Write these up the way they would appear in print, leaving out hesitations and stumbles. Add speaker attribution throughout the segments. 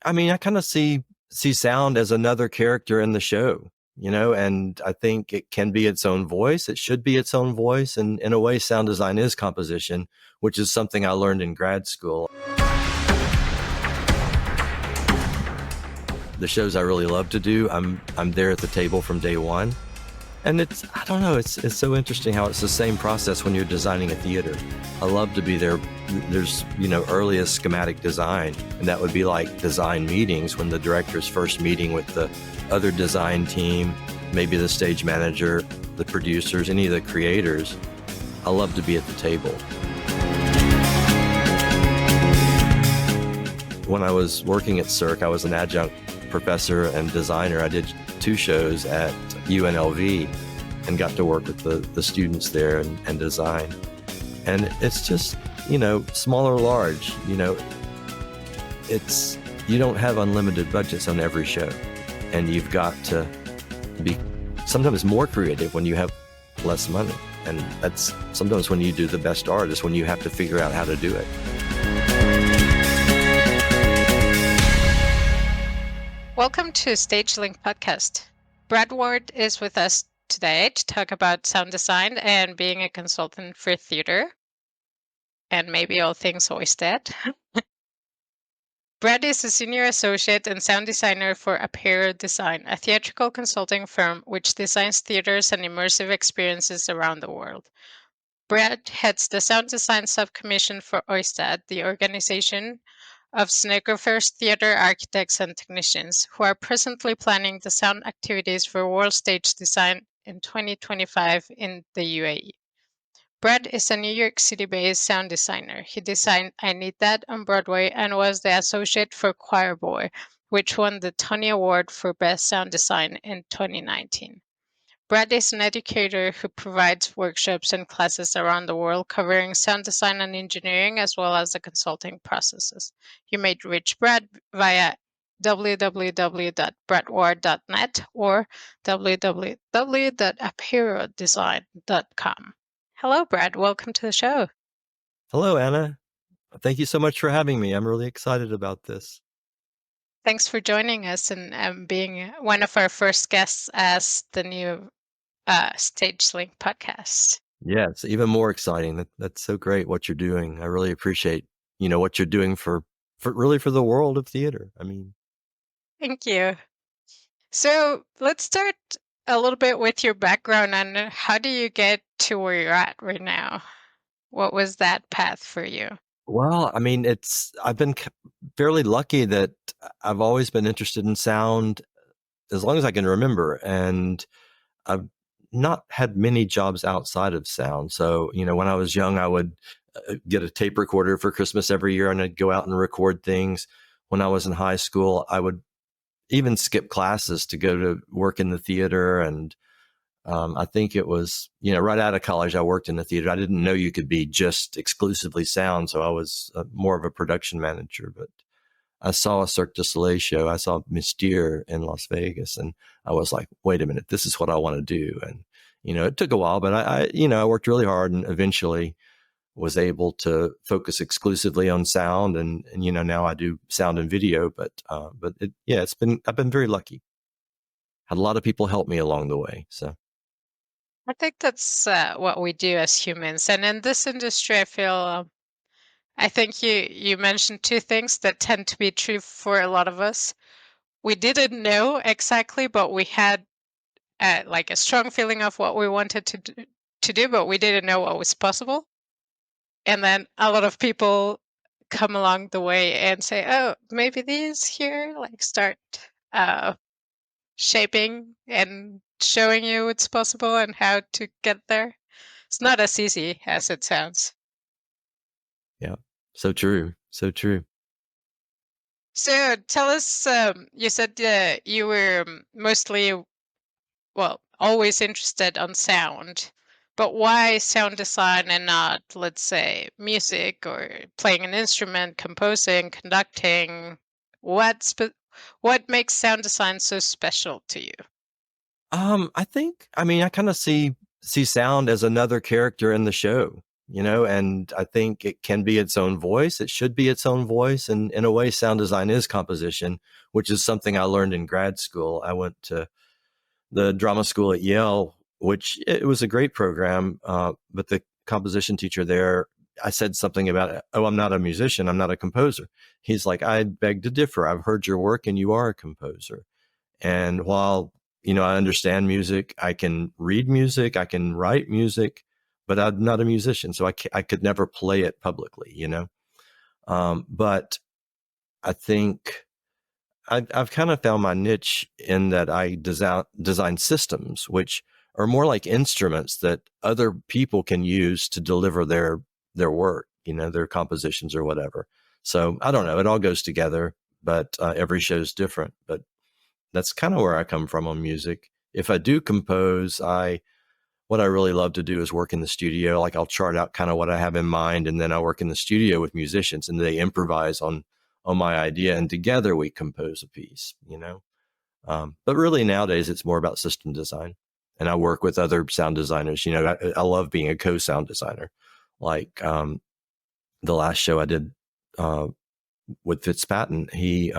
Speaker 1: I mean, I kind of see sound as another character in the show, and I think it can be its own voice. It should be its own voice. And in a way, sound design is composition, which is something I learned in grad school. The shows I really love to do, I'm there at the table from day one. And I don't know, it's so interesting how it's the same process when you're designing a theater. I love to be there. There's, earliest schematic design, and that would be like design meetings when the director's first meeting with the other design team, maybe the stage manager, the producers, any of the creators. I love to be at the table. When I was working at Cirque, I was an adjunct professor and designer. I did 2 shows at UNLV and got to work with the students there and design. And it's just, small or large, you don't have unlimited budgets on every show. And you've got to be sometimes more creative when you have less money. And that's sometimes when you do the best art is when you have to figure out how to do it.
Speaker 2: Welcome to StageLync podcast. Brad Ward is with us today to talk about sound design and being a consultant for theater, and maybe all things OISTAT. Brad is a senior associate and sound designer for Apeiro Design, a theatrical consulting firm which designs theaters and immersive experiences around the world. Brad heads the sound design subcommission for OISTAT, the organization of scenographers, theater architects, and technicians who are presently planning the sound activities for World Stage Design in 2025 in the UAE. Brad is a New York City-based sound designer. He designed I Need That on Broadway and was the associate for Choir Boy, which won the Tony Award for Best Sound Design in 2019. Brad is an educator who provides workshops and classes around the world covering sound design and engineering, as well as the consulting processes. You may reach Brad via www.bradward.net or www.apeirodesign.com. Hello, Brad. Welcome to the show.
Speaker 1: Hello, Anna. Thank you so much for having me. I'm really excited about this.
Speaker 2: Thanks for joining us and being one of our first guests as the new StageLync podcast.
Speaker 1: Yeah, it's even more exciting. That's so great what you're doing. I really appreciate, what you're doing for the world of theater. I mean,
Speaker 2: thank you. So let's start a little bit with your background and how do you get to where you're at right now? What was that path for you?
Speaker 1: Well, I mean, I've been fairly lucky that I've always been interested in sound as long as I can remember. And I've not had many jobs outside of sound. So, when I was young, I would get a tape recorder for Christmas every year and I'd go out and record things. When I was in high school, I would even skip classes to go to work in the theater. And I think it was, right out of college, I worked in the theater. I didn't know you could be just exclusively sound. So I was more of a production manager, but I saw a Cirque du Soleil show. I saw Mystere in Las Vegas, and I was like, wait a minute, this is what I want to do. And, it took a while, but I worked really hard and eventually was able to focus exclusively on sound. And now I do sound and video, but I've been very lucky. Had a lot of people help me along the way. So
Speaker 2: I think that's what we do as humans. And in this industry, I think you mentioned 2 things that tend to be true for a lot of us. We didn't know exactly, but we had like a strong feeling of what we wanted to do, but we didn't know what was possible. And then a lot of people come along the way and say, oh, maybe these here, like start shaping and showing you what's possible and how to get there. It's not as easy as it sounds.
Speaker 1: yeah, so true. So true.
Speaker 2: So tell us, you said you were mostly, always interested on sound, but why sound design and not, let's say, music or playing an instrument, composing, conducting? What makes sound design so special to you?
Speaker 1: I kind of see sound as another character in the show. and I think it can be its own voice. It should be its own voice. And in a way, sound design is composition, which is something I learned in grad school. I went to the drama school at Yale, which it was a great program. But the composition teacher there, I said something about, oh, I'm not a musician. I'm not a composer. He's like, I beg to differ. I've heard your work and you are a composer. And while, I understand music, I can read music, I can write music, but I'm not a musician. So I could never play it publicly. But I think I've kind of found my niche in that I design systems, which are more like instruments that other people can use to deliver their work, their compositions or whatever. So I don't know. It all goes together, but every show is different. But that's kind of where I come from on music. If I do compose, what I really love to do is work in the studio. Like I'll chart out kind of what I have in mind, and then I work in the studio with musicians, and they improvise on my idea, and together we compose a piece. But really nowadays it's more about system design, and I work with other sound designers. I love being a co-sound designer. Like the last show I did with Fitzpatrick, he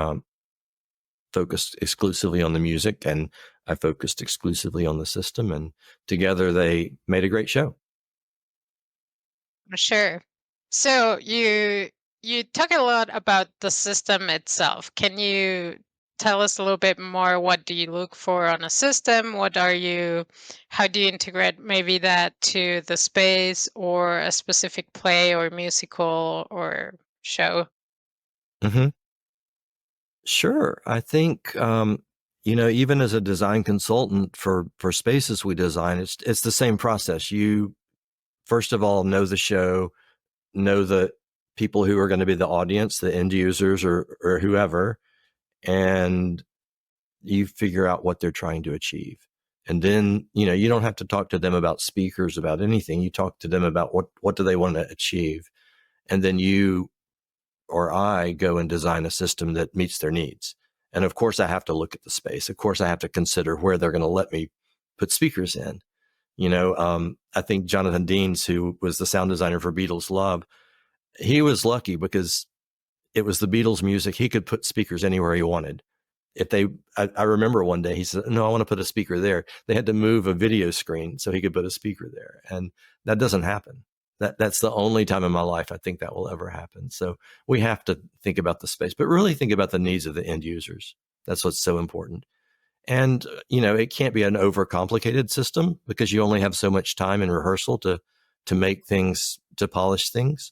Speaker 1: focused exclusively on the music, and I focused exclusively on the system, and together they made a great show.
Speaker 2: Sure. So you talk a lot about the system itself. Can you tell us a little bit more? What do you look for on a system? How do you integrate maybe that to the space or a specific play or musical or show?
Speaker 1: Mm-hmm. Sure. I think, even as a design consultant for spaces we design, it's the same process. You, first of all, know the show, know the people who are going to be the audience, the end users or whoever, and you figure out what they're trying to achieve. And then, you don't have to talk to them about speakers, about anything. You talk to them about what do they want to achieve. And then you or I go and design a system that meets their needs. And of course, I have to look at the space. Of course, I have to consider where they're going to let me put speakers in. I think Jonathan Deans, who was the sound designer for Beatles Love, he was lucky because it was the Beatles music. He could put speakers anywhere he wanted. I remember one day he said, no, I want to put a speaker there. They had to move a video screen so he could put a speaker there. And that doesn't happen. That's the only time in my life I think that will ever happen. So we have to think about the space, but really think about the needs of the end users. That's what's so important. And, it can't be an overcomplicated system because you only have so much time in rehearsal to make things, to polish things.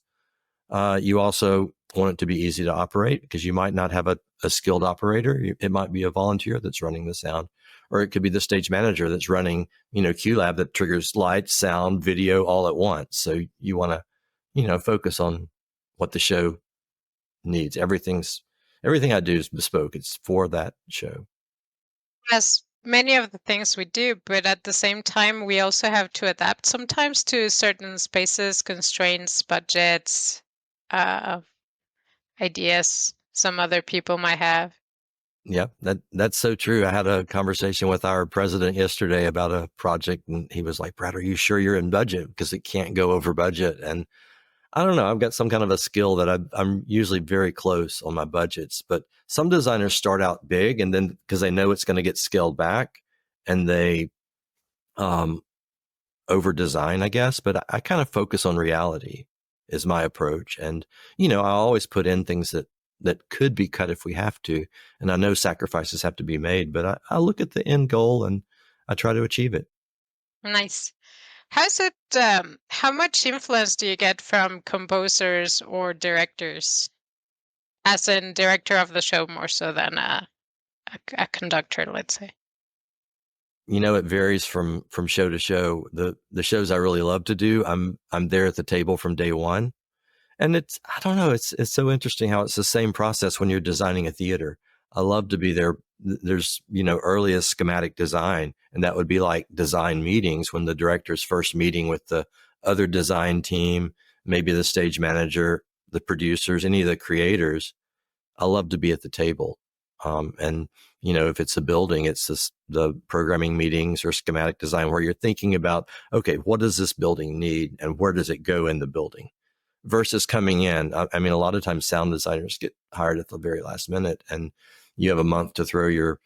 Speaker 1: You also want it to be easy to operate because you might not have a skilled operator. It might be a volunteer that's running the sound, or it could be the stage manager that's running, QLab that triggers light, sound, video all at once. So you want to, focus on what the show needs. Everything I do is bespoke. It's for that show.
Speaker 2: Yes, many of the things we do, but at the same time, we also have to adapt sometimes to certain spaces, constraints, budgets, uh, ideas some other people might have.
Speaker 1: Yeah, that's so true. I had a conversation with our president yesterday about a project, and he was like, Brad, are you sure you're in budget? Because it can't go over budget. And I don't know. I've got some kind of a skill that I'm usually very close on my budgets, but some designers start out big and then because they know it's going to get scaled back and they over design, I guess. But I kind of focus on reality is my approach. And, I always put in things that could be cut if we have to. And I know sacrifices have to be made, but I look at the end goal and I try to achieve it.
Speaker 2: Nice. How much influence do you get from composers or directors? As in director of the show more so than a conductor, let's say.
Speaker 1: It varies from show to show. The shows I really love to do, I'm there at the table from day one. And I don't know, it's so interesting how it's the same process when you're designing a theater. I love to be there. There's, earliest schematic design, and that would be like design meetings when the director's first meeting with the other design team, maybe the stage manager, the producers, any of the creators. I love to be at the table. And if it's a building, it's the programming meetings or schematic design where you're thinking about, okay, what does this building need and where does it go in the building? Versus coming in. I mean, a lot of times sound designers get hired at the very last minute, and you have a month to throw your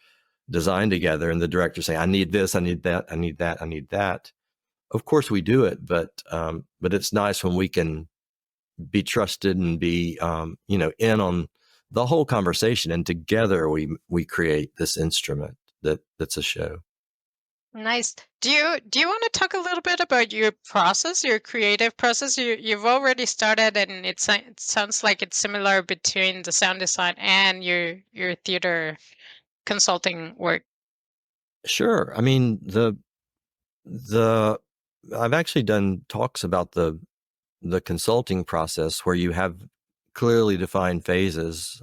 Speaker 1: design together, and the director saying, "I need this, I need that, I need that, I need that." Of course, we do it, but it's nice when we can be trusted and be in on the whole conversation, and together we create this instrument that's a show.
Speaker 2: Nice. Do you want to talk a little bit about your process, your creative process? You've already started, and it sounds like it's similar between the sound design and your theater consulting work.
Speaker 1: Sure. I mean, the I've actually done talks about the consulting process where you have clearly defined phases.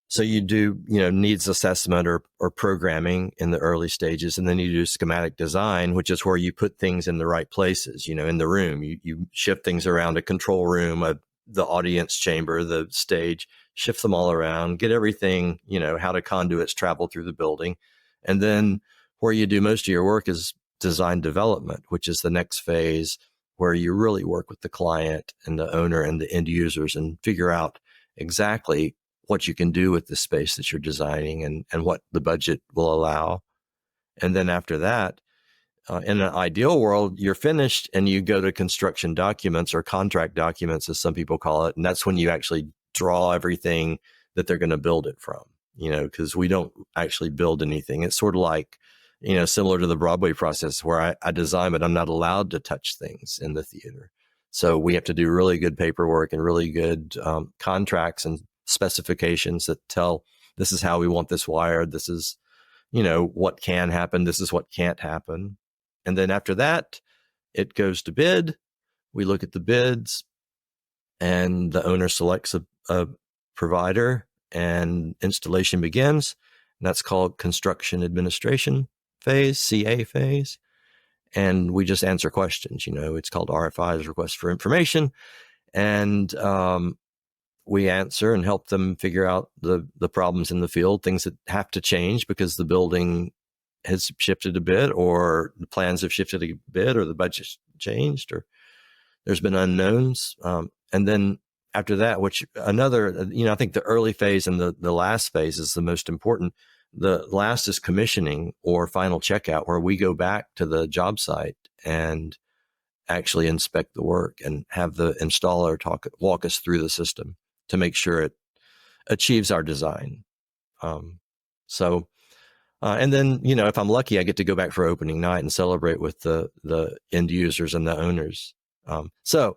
Speaker 1: So you do, needs assessment or programming in the early stages, and then you do schematic design, which is where you put things in the right places, in the room. You shift things around, a control room, the audience chamber, the stage, shift them all around, get everything, how the conduits travel through the building. And then where you do most of your work is design development, which is the next phase where you really work with the client and the owner and the end users and figure out exactly what you can do with the space that you're designing and what the budget will allow. And then after that, in an ideal world, you're finished and you go to construction documents or contract documents, as some people call it. And that's when you actually draw everything that they're going to build it from, because we don't actually build anything. It's sort of like, similar to the Broadway process where I design, but I'm not allowed to touch things in the theater. So we have to do really good paperwork and really good contracts and specifications that tell this is how we want this wired. This is, what can happen. This is what can't happen. And then after that, it goes to bid. We look at the bids and the owner selects a provider and installation begins. And that's called construction administration phase, CA phase. And we just answer questions, it's called RFIs, requests for information. And we answer and help them figure out the problems in the field, things that have to change because the building has shifted a bit, or the plans have shifted a bit, or the budget's changed, or there's been unknowns. And then after that, which another, I think the early phase and the last phase is the most important. The last is commissioning or final checkout, where we go back to the job site and actually inspect the work and have the installer walk us through the system to make sure it achieves our design. So and then, if I'm lucky, I get to go back for opening night and celebrate with the end users and the owners. So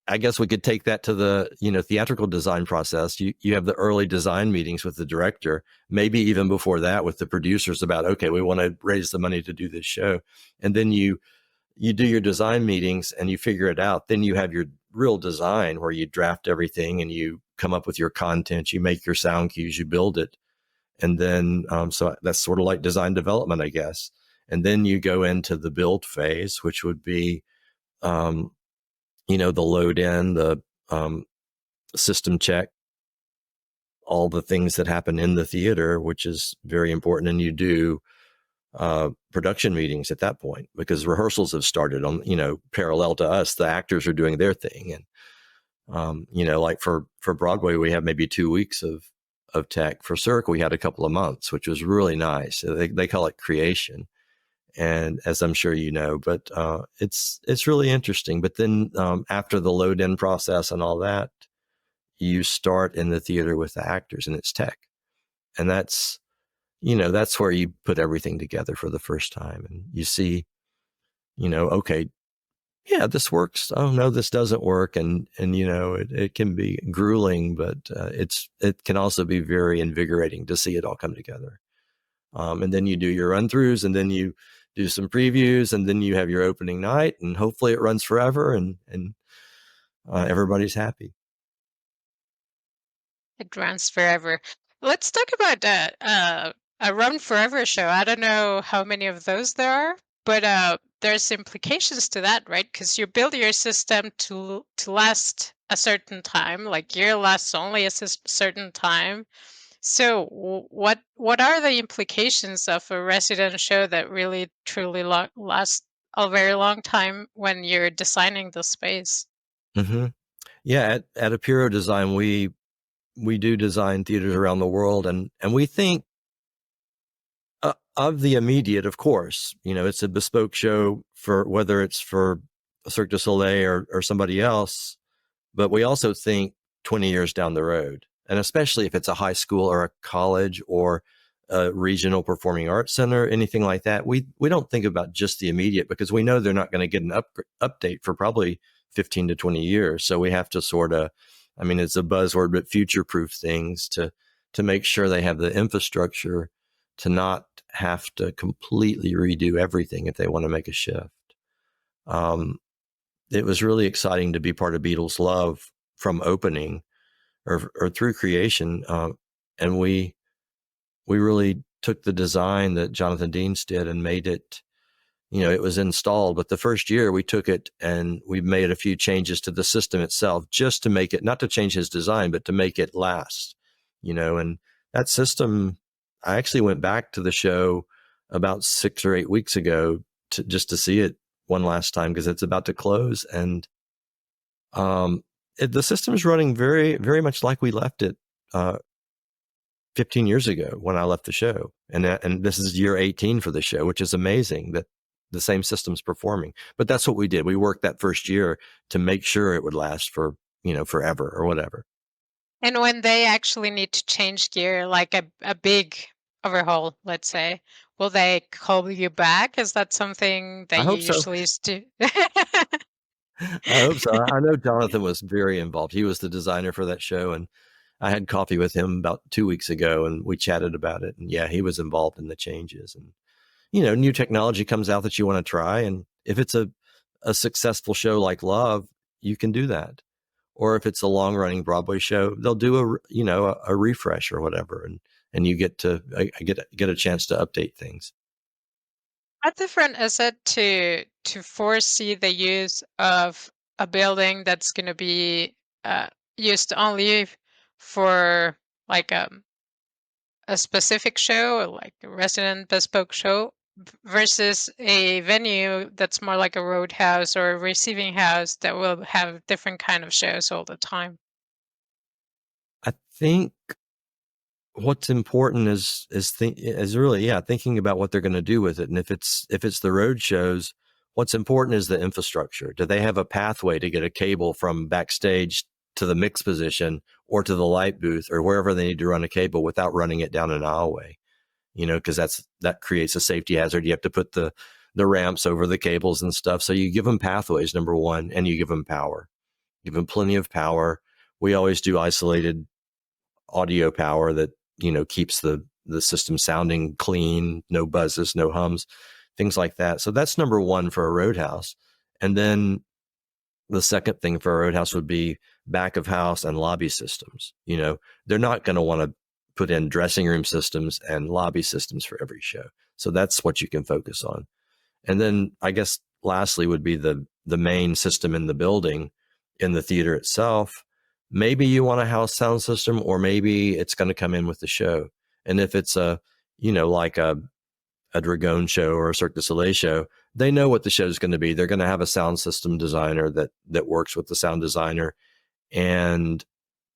Speaker 1: I guess we could take that to the, theatrical design process. You have the early design meetings with the director, maybe even before that with the producers about, okay, we want to raise the money to do this show. And then you do your design meetings and you figure it out. Then you have your real design where you draft everything and you come up with your content, you make your sound cues, you build it. And then, so that's sort of like design development, I guess. And then you go into the build phase, which would be, the load in, the system check, all the things that happen in the theater, which is very important. And you do production meetings at that point because rehearsals have started on, parallel to us. The actors are doing their thing. And, like for Broadway, we have maybe 2 weeks of tech. For Cirque, we had a couple of months, which was really nice. They call it creation. And as I'm sure you know, but it's really interesting. But then after the load in process and all that, you start in the theater with the actors and it's tech. And that's where you put everything together for the first time. And you see, okay, yeah, this works. Oh no, this doesn't work. And it can be grueling, but it can also be very invigorating to see it all come together. And then you do your run throughs, and then you do some previews, and then you have your opening night, and hopefully it runs forever, and everybody's happy.
Speaker 2: It runs forever. Let's talk about that. A Run Forever show. I don't know how many of those there are, but there's implications to that, right? Because you build your system to last a certain time, like year lasts only a certain time. So what are the implications of a resident show that really truly lasts a very long time when you're designing the space?
Speaker 1: Mm-hmm. Yeah, at Apeiro Design, we do design theaters around the world, and we think of the immediate. Of course, it's a bespoke show for whether it's for Cirque du Soleil or somebody else, but we also think 20 years down the road, and especially if it's a high school or a college or a regional performing arts center, anything like that. We don't think about just the immediate because we know they're not going to get an update for probably 15 to 20 years. So we have to sort of, I mean, it's a buzzword, but future-proof things to make sure they have the infrastructure to not have to completely redo everything if they want to make a shift. Um, it was really exciting to be part of Beatles Love from opening or through creation, and we really took the design that Jonathan Deans did and made it. It was installed, but the first year we took it and we made a few changes to the system itself just to make it, not to change his design, but to make it last. And that system, I actually went back to the show about 6 or 8 weeks ago just to see it one last time because it's about to close, and the system is running very, very much like we left it 15 years ago when I left the show. And this is year 18 for the show, which is amazing that the same system's performing. But that's what we did. We worked that first year to make sure it would last for, forever or whatever.
Speaker 2: And when they actually need to change gear, like a big overhaul, let's say, will they call you back? Is that something
Speaker 1: I
Speaker 2: that you
Speaker 1: hope so.
Speaker 2: usually do?
Speaker 1: I hope so. I know Jonathan was very involved. He was the designer for that show, and I had coffee with him about 2 weeks ago, and we chatted about it. And yeah, he was involved in the changes. And new technology comes out that you want to try, and if it's a successful show like Love, you can do that. Or if it's a long running Broadway show, they'll do a refresh or whatever, and you get to get a chance to update things.
Speaker 2: How different is it to foresee the use of a building that's going to be used only for like a specific show, like a resident bespoke show, versus a venue that's more like a roadhouse or a receiving house that will have different kind of shows all the time?
Speaker 1: I think what's important is really, yeah, thinking about what they're going to do with it. And if it's the road shows, what's important is the infrastructure. Do they have a pathway to get a cable from backstage to the mix position or to the light booth or wherever they need to run a cable without running it down an aisleway? Because that creates a safety hazard. You have to put the ramps over the cables and stuff. So you give them pathways, number one, and you give them power. Give them plenty of power. We always do isolated audio power that keeps the system sounding clean, no buzzes, no hums, things like that. So that's number one for a roadhouse. And then the second thing for a roadhouse would be back of house and lobby systems. They're not going to want to put in dressing room systems and lobby systems for every show. So that's what you can focus on. And then I guess lastly would be the main system in the building, in the theater itself. Maybe you want a house sound system, or maybe it's going to come in with the show. And if it's like a Dragon show or a Cirque du Soleil show, they know what the show is going to be. They're going to have a sound system designer that works with the sound designer, and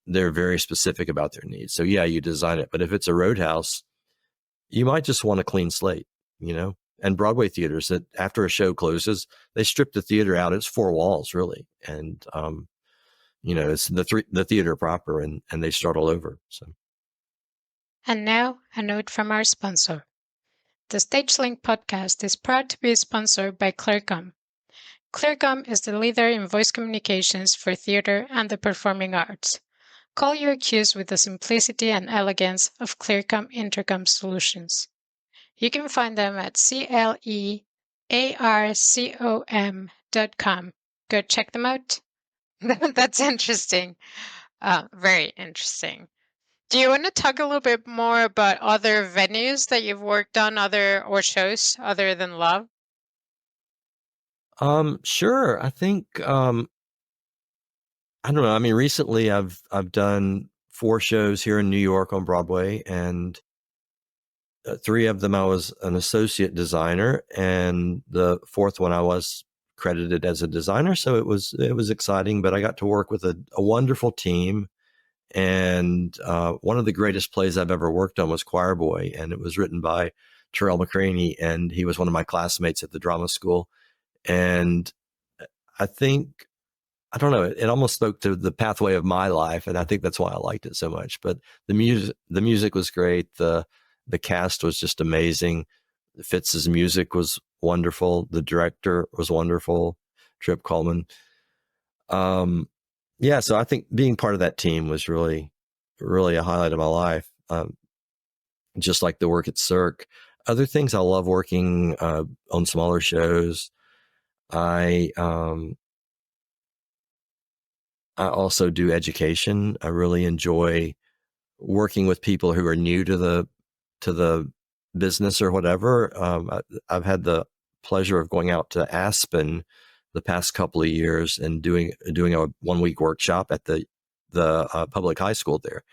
Speaker 1: they're very specific about their needs. So yeah, you design it. But if it's a roadhouse, you might just want a clean slate, And Broadway theaters, that after a show closes, they strip the theater out. It's 4 walls really, and it's the theater proper, and they start all over. So.
Speaker 2: And now, a note from our sponsor. The StageLync podcast is proud to be sponsored by Clearcom. Clearcom is the leader in voice communications for theater and the performing arts. Call your cues with the simplicity and elegance of Clearcom intercom solutions. You can find them at clearcom.com. Go check them out. That's interesting. Very interesting. Do you want to talk a little bit more about other venues that you've worked on, or shows other than Love?
Speaker 1: Sure. I think I don't know. I mean, recently I've done 4 shows here in New York on Broadway, and 3 of them I was an associate designer, and the 4th one I was credited as a designer. So it was exciting, but I got to work with a wonderful team. And one of the greatest plays I've ever worked on was Choir Boy, and it was written by Terrell McCraney, and he was one of my classmates at the drama school. And I think I don't know, it almost spoke to the pathway of my life, and I think that's why I liked it so much. But the music was great. The cast was just amazing. Fitz's music was wonderful. The director was wonderful, Trip Coleman. Um, yeah, so I think being part of that team was really, really a highlight of my life. Just like the work at Cirque. Other things I love working on smaller shows. I um, I also do education. I really enjoy working with people who are new to the business or whatever. I've had the pleasure of going out to Aspen the past couple of years and doing a 1 week workshop at the public high school there,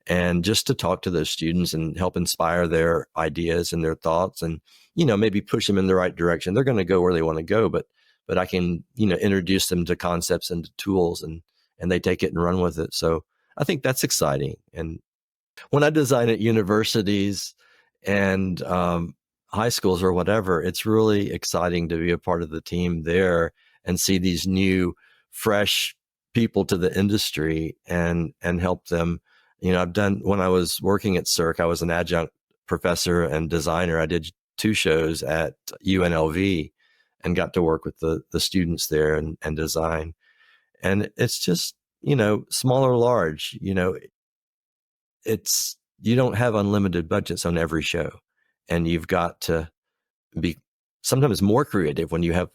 Speaker 1: and just to talk to those students and help inspire their ideas and their thoughts, and maybe push them in the right direction. They're going to go where they want to go, but I can introduce them to concepts and to tools, and they take it and run with it. So I think that's exciting. And when I design at universities and high schools or whatever, it's really exciting to be a part of the team there and see these new, fresh people to the industry and help them. I've done, when I was working at Cirque, I was an adjunct professor and designer. I did 2 shows at UNLV and got to work with the students there and design. And it's just, small or large, it's you don't have unlimited budgets on every show, and you've got to be sometimes more creative when you have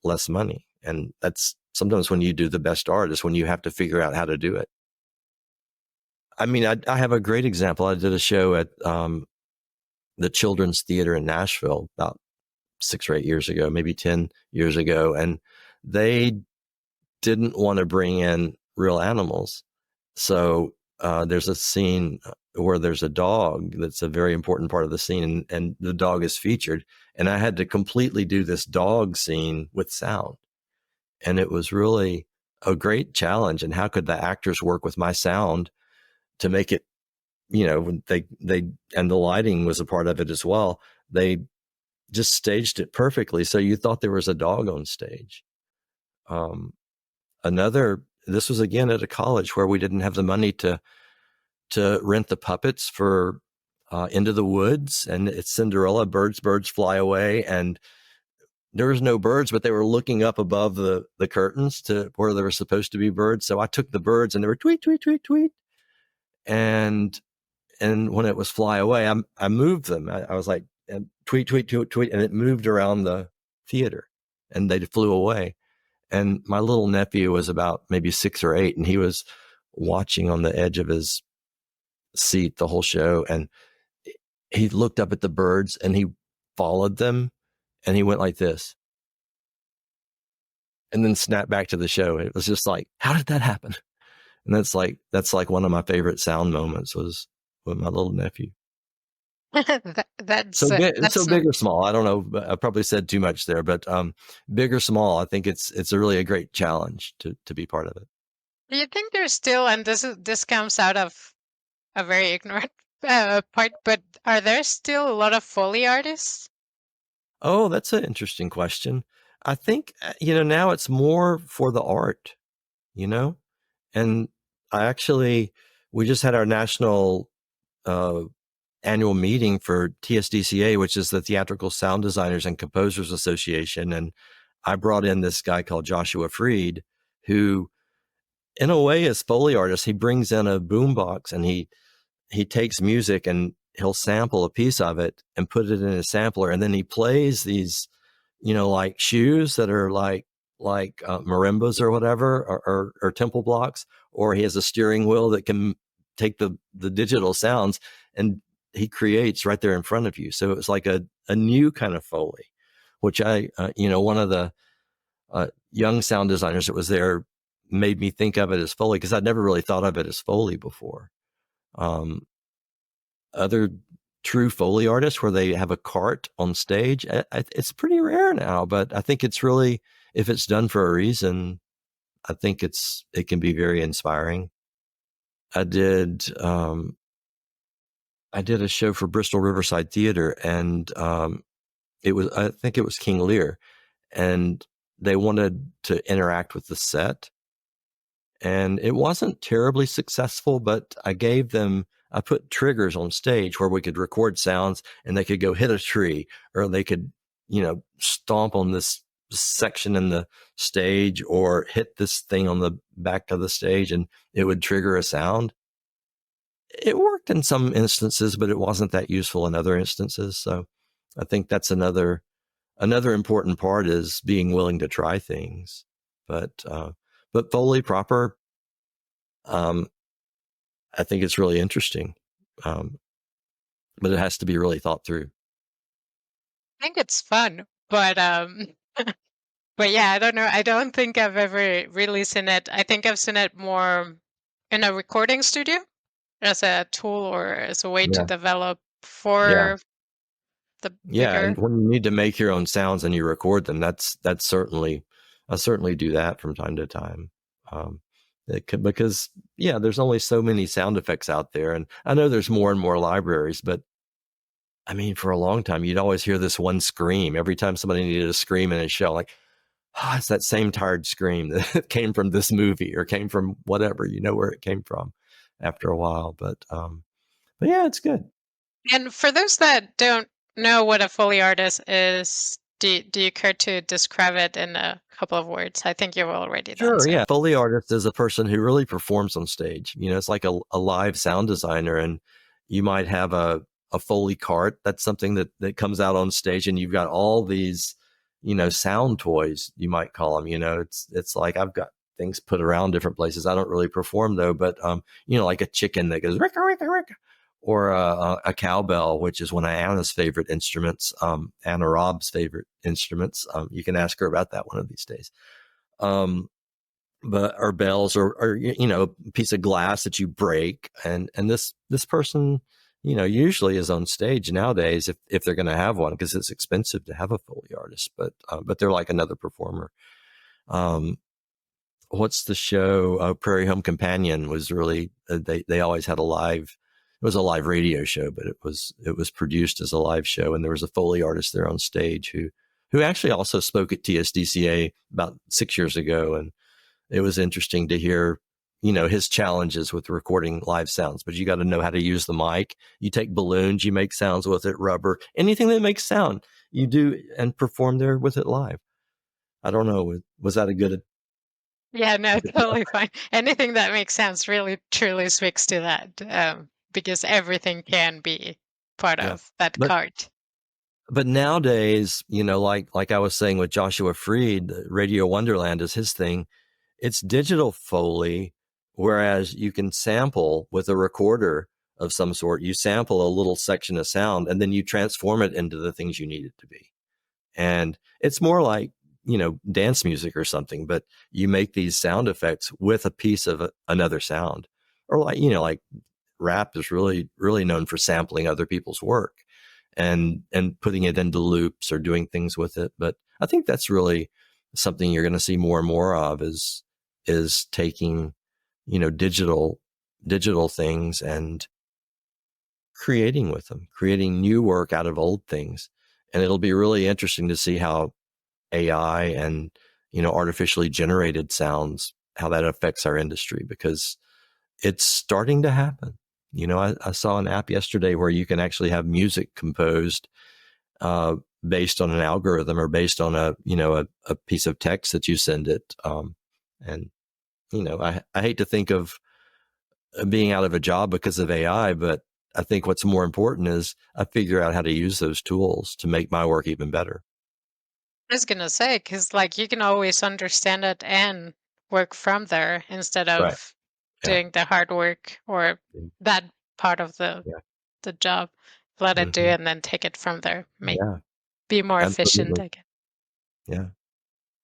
Speaker 1: less money, and that's sometimes when you do the best art is when you have to figure out how to do it. I mean, I have a great example. I did a show at the Children's Theater in Nashville about 6 or 8 years ago, maybe 10 years ago, and they didn't want to bring in real animals. So there's a scene where there's a dog that's a very important part of the scene, and the dog is featured. And I had to completely do this dog scene with sound. And it was really a great challenge. And how could the actors work with my sound to make it, and the lighting was a part of it as well. They just staged it perfectly. So you thought there was a dog on stage. Um, this was again at a college where we didn't have the money to rent the puppets for Into the Woods, and it's Cinderella. Birds fly away, and there was no birds, but they were looking up above the curtains to where there were supposed to be birds. So I took the birds, and they were tweet tweet tweet tweet, and when it was fly away, I moved them. I was like, and tweet tweet tweet tweet, and it moved around the theater, and they flew away. And my little nephew was about maybe 6 or 8, and he was watching on the edge of his seat the whole show. And he looked up at the birds and he followed them, and he went like this and then snapped back to the show. It was just like, how did that happen? And that's like one of my favorite sound moments was with my little nephew.
Speaker 2: That's
Speaker 1: So
Speaker 2: that's.
Speaker 1: big or small, I don't know. I probably said too much there, but big or small, I think it's really a great challenge to be part of it.
Speaker 2: Do you think there's still, and this comes out of a very ignorant part, but are there still a lot of Foley artists?
Speaker 1: Oh, that's an interesting question. I think now it's more for the art, you know, and I actually we just had our national uh, annual meeting for TSDCA, which is the Theatrical Sound Designers and Composers Association, and I brought in this guy called Joshua Freed, who, in a way, is Foley artist. He brings in a boombox and he takes music and he'll sample a piece of it and put it in a sampler, and then he plays these, like shoes that are like marimbas or whatever, or temple blocks, or he has a steering wheel that can take the digital sounds, and he creates right there in front of you. So it's like a new kind of Foley, which one of the young sound designers that was there made me think of it as Foley because I'd never really thought of it as Foley before. Um, Other true Foley artists where they have a cart on stage, it's pretty rare now, but I think it's really, if it's done for a reason, I think it can be very inspiring. I did I did a show for Bristol Riverside Theater, and I think it was King Lear, and they wanted to interact with the set, and it wasn't terribly successful, but I put triggers on stage where we could record sounds and they could go hit a tree, or they could, stomp on this section in the stage or hit this thing on the back of the stage and it would trigger a sound. It worked in some instances, but it wasn't that useful in other instances. So I think that's another important part is being willing to try things. But Foley proper, um, I think it's really interesting. But it has to be really thought through.
Speaker 2: I think it's fun, but but yeah, I don't know. I don't think I've ever really seen it. I think I've seen it more in a recording studio as a tool or as a way to
Speaker 1: Yeah.
Speaker 2: develop
Speaker 1: Yeah.
Speaker 2: for the
Speaker 1: Yeah. And
Speaker 2: bigger.
Speaker 1: when you need to make your own sounds and you record them, that's certainly, I certainly do that from time to time. Um, because yeah, there's only so many sound effects out there. And I know there's more and more libraries, but I mean, for a long time, you'd always hear this one scream every time somebody needed a scream in a show, like, it's that same tired scream that came from this movie or came from whatever, where it came from after a while. But yeah, it's good.
Speaker 2: And for those that don't know what a Foley artist is, do you care to describe it in a couple of words? I think you've already done
Speaker 1: Sure,
Speaker 2: so.
Speaker 1: yeah. Foley artist is a person who really performs on stage. It's like a live sound designer, and you might have a Foley cart. That's something that comes out on stage, and you've got all these, sound toys, you might call them. It's like I've got things put around different places. I don't really perform though, but like a chicken that goes ricka ricka ricka, or a cowbell, which is one of Anna's favorite instruments, Anna Robb's favorite instruments. You can ask her about that one of these days. But or bells or a piece of glass that you break, and this person usually is on stage nowadays if they're going to have one, because it's expensive to have a Foley artist, but they're like another performer. um what's the show, Prairie Home Companion was really, they always had it was a live radio show, but it was produced as a live show, and there was a Foley artist there on stage who actually also spoke at TSDCA about 6 years ago, and it was interesting to hear, his challenges with recording live sounds. But you got to know how to use the mic. You take balloons, you make sounds with it, rubber, anything that makes sound, you do and perform there with it live. I don't know. Was that a good?
Speaker 2: Yeah, no, totally fine. Anything that makes sense really truly speaks to that, because everything can be part
Speaker 1: Yeah.
Speaker 2: of that
Speaker 1: But
Speaker 2: cart.
Speaker 1: but nowadays, like I was saying with Joshua Freed, Radio Wonderland is his thing. It's digital Foley, whereas you can sample with a recorder of some sort. You sample a little section of sound and then you transform it into the things you need it to be. And it's more like, dance music or something, but you make these sound effects with a piece of another sound. Or like rap is really, really known for sampling other people's work and putting it into loops or doing things with it. But I think that's really something you're going to see more and more of is taking, digital things and creating with them, creating new work out of old things. And it'll be really interesting to see how AI and, artificially generated sounds, how that affects our industry, because it's starting to happen. I saw an app yesterday where you can actually have music composed uh, based on an algorithm or based on a piece of text that you send it. And I hate to think of being out of a job because of AI, but I think what's more important is I figure out how to use those tools to make my work even better.
Speaker 2: I was gonna say, because like you can always understand it and work from there instead
Speaker 1: Right.
Speaker 2: of
Speaker 1: Yeah.
Speaker 2: doing the hard work or that part of
Speaker 1: Yeah.
Speaker 2: the job. Let it do
Speaker 1: Hmm.
Speaker 2: and then take it from there.
Speaker 1: Yeah.
Speaker 2: Be more efficient,
Speaker 1: Absolutely.
Speaker 2: I guess.
Speaker 1: Yeah.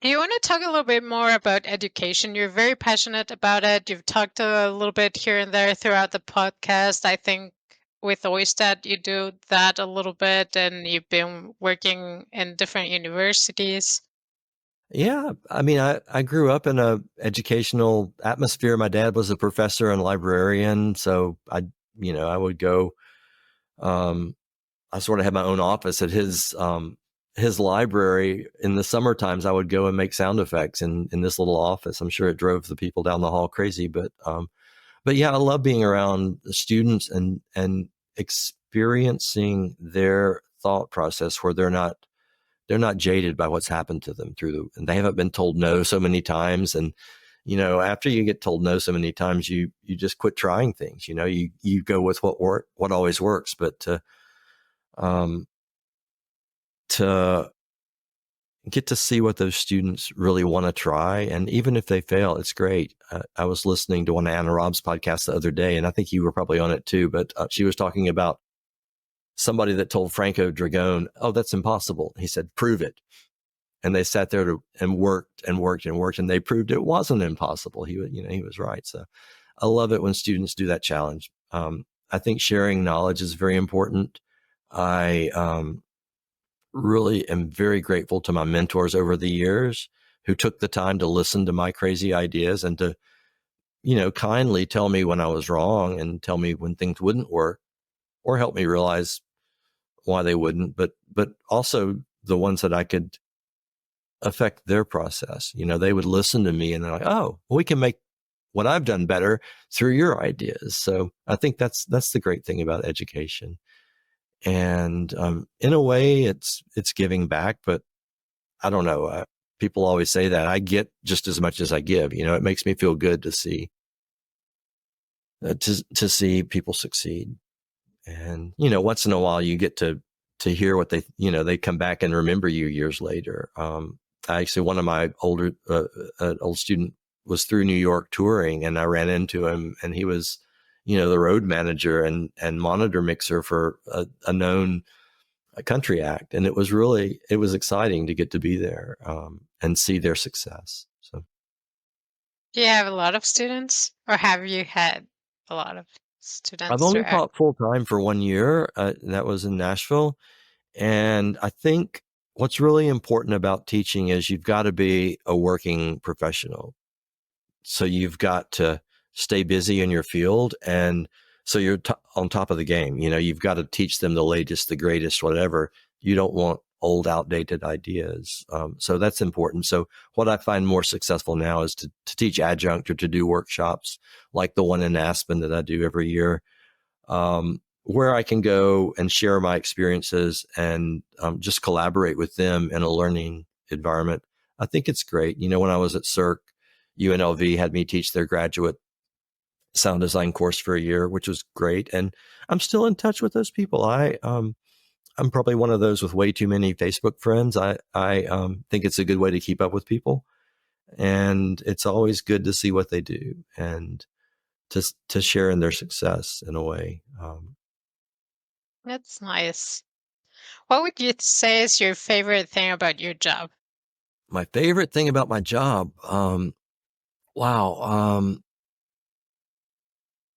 Speaker 2: You want to talk a little bit more about education? You're very passionate about it. You've talked a little bit here and there throughout the podcast. I think with OISTAT, you do that a little bit, and you've been working in different universities.
Speaker 1: Yeah, I mean, I grew up in a educational atmosphere. My dad was a professor and librarian, so I would go. Um, I sort of had my own office at his library. In the summer times, I would go and make sound effects in this little office. I'm sure it drove the people down the hall crazy, but yeah, I love being around the students and experiencing their thought process where they're not jaded by what's happened to them and they haven't been told no so many times. And, after you get told no so many times, you just quit trying things. You go with what always works. But um, to get to see what those students really want to try, and even if they fail, it's great. I was listening to one of Anna Robb's podcasts the other day, and I think you were probably on it too. But she was talking about somebody that told Franco Dragone, "Oh, that's impossible." He said, "Prove it." And they sat there and worked and worked and worked, and they proved it wasn't impossible. He was right. So I love it when students do that challenge. I think sharing knowledge is very important. I really am very grateful to my mentors over the years who took the time to listen to my crazy ideas and to, kindly tell me when I was wrong and tell me when things wouldn't work or help me realize why they wouldn't, but also the ones that I could affect their process. They would listen to me and they're like, "Oh, we can make what I've done better through your ideas." So I think that's the great thing about education. And in a way, it's giving back, but I don't know. People always say that I get just as much as I give. It makes me feel good to see to see people succeed. And once in a while, you get to hear what they come back and remember you years later. Actually, one of my old student was through New York touring, and I ran into him, and he was, the road manager and monitor mixer for a known country act, and it was exciting to get to be there and see their success. So
Speaker 2: Do you have a lot of students, or have you had a lot of
Speaker 1: I've
Speaker 2: students
Speaker 1: only
Speaker 2: throughout?
Speaker 1: taught full time for 1 year. That was in Nashville, and I think what's really important about teaching is you've got to be a working professional. So you've got to stay busy in your field, and so you're on top of the game. You've got to teach them the latest, the greatest, whatever. You don't want old, outdated ideas. So that's important. So what I find more successful now is to teach adjunct or to do workshops like the one in Aspen that I do every year, where I can go and share my experiences and just collaborate with them in a learning environment. I think it's great. When I was at Cirque, UNLV had me teach their graduate sound design course for a year, which was great. And I'm still in touch with those people. I'm probably one of those with way too many Facebook friends. I think it's a good way to keep up with people, and it's always good to see what they do and to share in their success in a way.
Speaker 2: That's nice. What would you say is your favorite thing about your job?
Speaker 1: My favorite thing about my job, wow.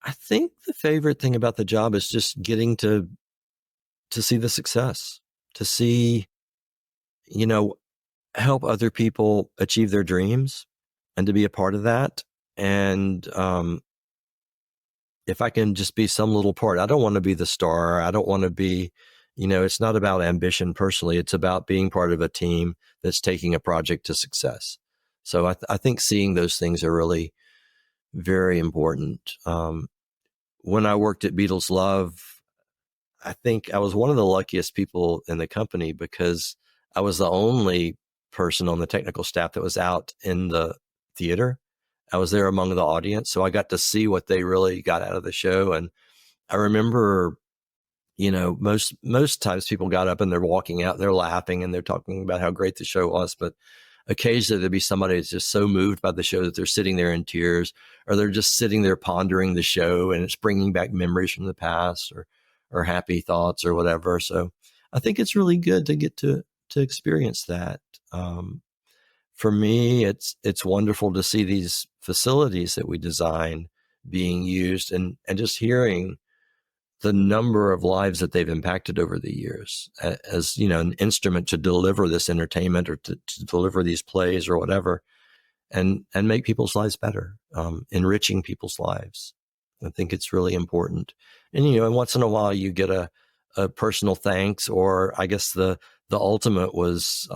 Speaker 1: I think the favorite thing about the job is just getting to see the success, to see, you know, help other people achieve their dreams and to be a part of that. And if I can just be some little part, I don't want to be the star. I don't want to be, it's not about ambition personally. It's about being part of a team that's taking a project to success. So I think seeing those things are really very important. When I worked at Beatles Love, I think I was one of the luckiest people in the company because I was the only person on the technical staff that was out in the theater. I was there among the audience, so I got to see what they really got out of the show. And I remember, most times people got up and they're walking out, and they're laughing and they're talking about how great the show was. But occasionally there'd be somebody that's just so moved by the show that they're sitting there in tears, or they're just sitting there pondering the show, and it's bringing back memories from the past or happy thoughts or whatever. So I think it's really good to get to experience that. for me, it's wonderful to see these facilities that we design being used, and just hearing the number of lives that they've impacted over the years as, you know, an instrument to deliver this entertainment or to deliver these plays or whatever, and make people's lives better, enriching people's lives. I think it's really important. And, you know, and once in a while you get a personal thanks, or I guess the ultimate was,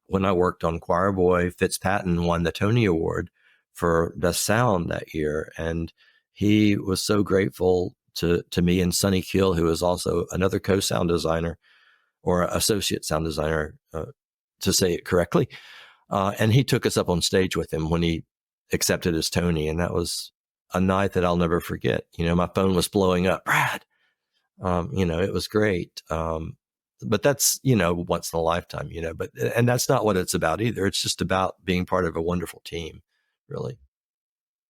Speaker 1: when I worked on Choir Boy, Fitzpatrick won the Tony Award for Best Sound that year. And he was so grateful to me and Sonny Keel, who is also another co-sound designer or associate sound designer, to say it correctly. And he took us up on stage with him when he accepted his Tony. And that was a night that I'll never forget. You know, my phone was blowing up. Brad, you know, it was great. But that's, you know, once in a lifetime, you know, and that's not what it's about either. It's just about being part of a wonderful team, really.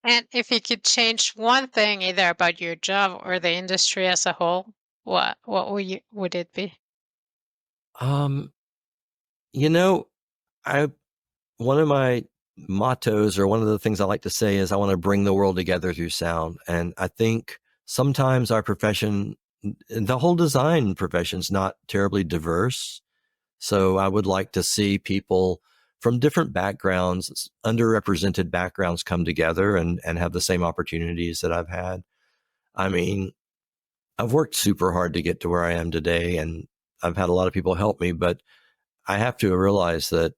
Speaker 2: And if you could change one thing either about your job or the industry as a whole, what would it be?
Speaker 1: Um, you know, I, one of my mottos, or one of the things I like to say, is I want to bring the world together through sound. And I think sometimes our profession, the whole design profession, is not terribly diverse. So I would like to see people from different backgrounds, underrepresented backgrounds, come together and have the same opportunities that I've had. I mean, I've worked super hard to get to where I am today, and I've had a lot of people help me, but I have to realize that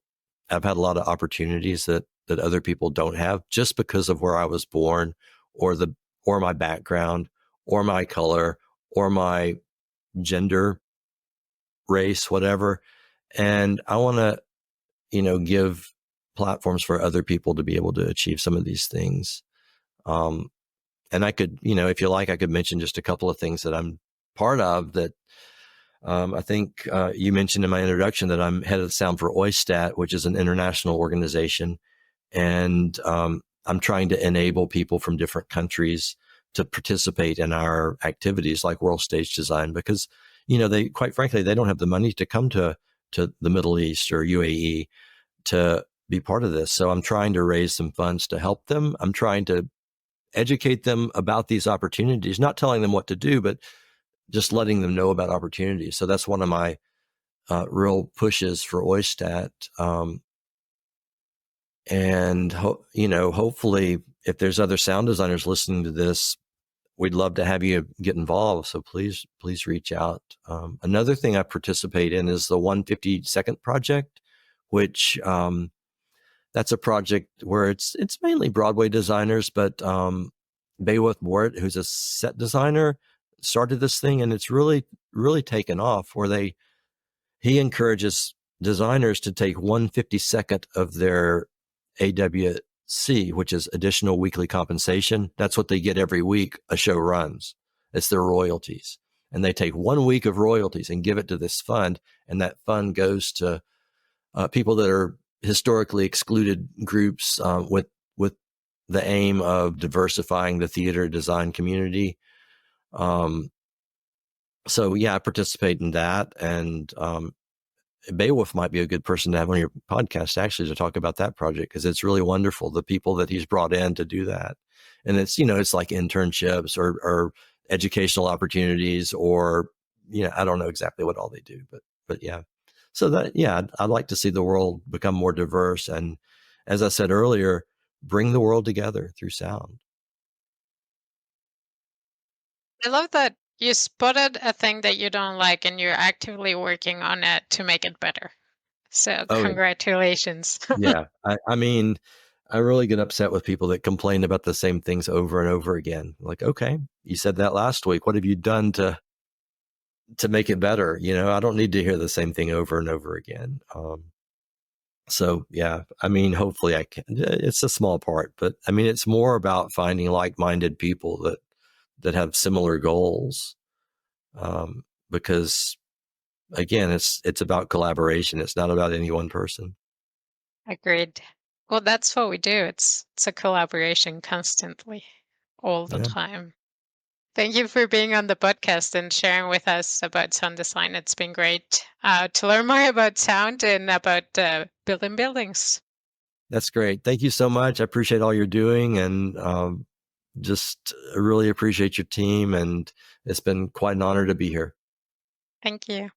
Speaker 1: I've had a lot of opportunities that other people don't have, just because of where I was born, or or my background, or my color, or my gender, race, whatever. And I want to, you know, give platforms for other people to be able to achieve some of these things. Um, and I could, you know, if you like, I could mention just a couple of things that I'm part of that. I think you mentioned in my introduction that I'm head of sound for OISTAT, which is an international organization. And I'm trying to enable people from different countries to participate in our activities like World Stage Design, because, you know, they, quite frankly, they don't have the money to come to the Middle East or UAE to be part of this. So I'm trying to raise some funds to help them. I'm trying to educate them about these opportunities, not telling them what to do, but just letting them know about opportunities. So that's one of my real pushes for OISTAT. And, you know, hopefully if there's other sound designers listening to this, we'd love to have you get involved. So please reach out. Another thing I participate in is the 152nd project, which, that's a project where it's mainly Broadway designers, but Bayworth Wart, who's a set designer, started this thing, and it's really taken off. Where he encourages designers to take 1/52nd of their AWC, which is additional weekly compensation. That's what they get every week a show runs. It's their royalties, and they take 1 week of royalties and give it to this fund, and that fund goes to people that are historically excluded groups, with the aim of diversifying the theater design community. So yeah, I participate in that, and Beowulf might be a good person to have on your podcast, actually, to talk about that project, because it's really wonderful, the people that he's brought in to do that. And it's, you know, it's like internships or educational opportunities, or, you know, I don't know exactly what all they do, but yeah. So that, yeah, I'd like to see the world become more diverse. And as I said earlier, bring the world together through sound.
Speaker 2: I love that you spotted a thing that you don't like and you're actively working on it to make it better. So,
Speaker 1: Oh,
Speaker 2: congratulations.
Speaker 1: yeah. I mean, I really get upset with people that complain about the same things over and over again. Like, okay, you said that last week. What have you done to make it better? You know, I don't need to hear the same thing over and over again. So yeah, I mean, hopefully I can. It's a small part, but I mean, it's more about finding like-minded people that have similar goals. Because again, it's about collaboration. It's not about any one person.
Speaker 2: Agreed. Well, that's what we do. It's a collaboration constantly, all the
Speaker 1: Yeah.
Speaker 2: time. Thank you for being on the podcast and sharing with us about sound design. It's been great to learn more about sound and about building buildings.
Speaker 1: That's great. Thank you so much. I appreciate all you're doing, and just really appreciate your team. And it's been quite an honor to be here.
Speaker 2: Thank you.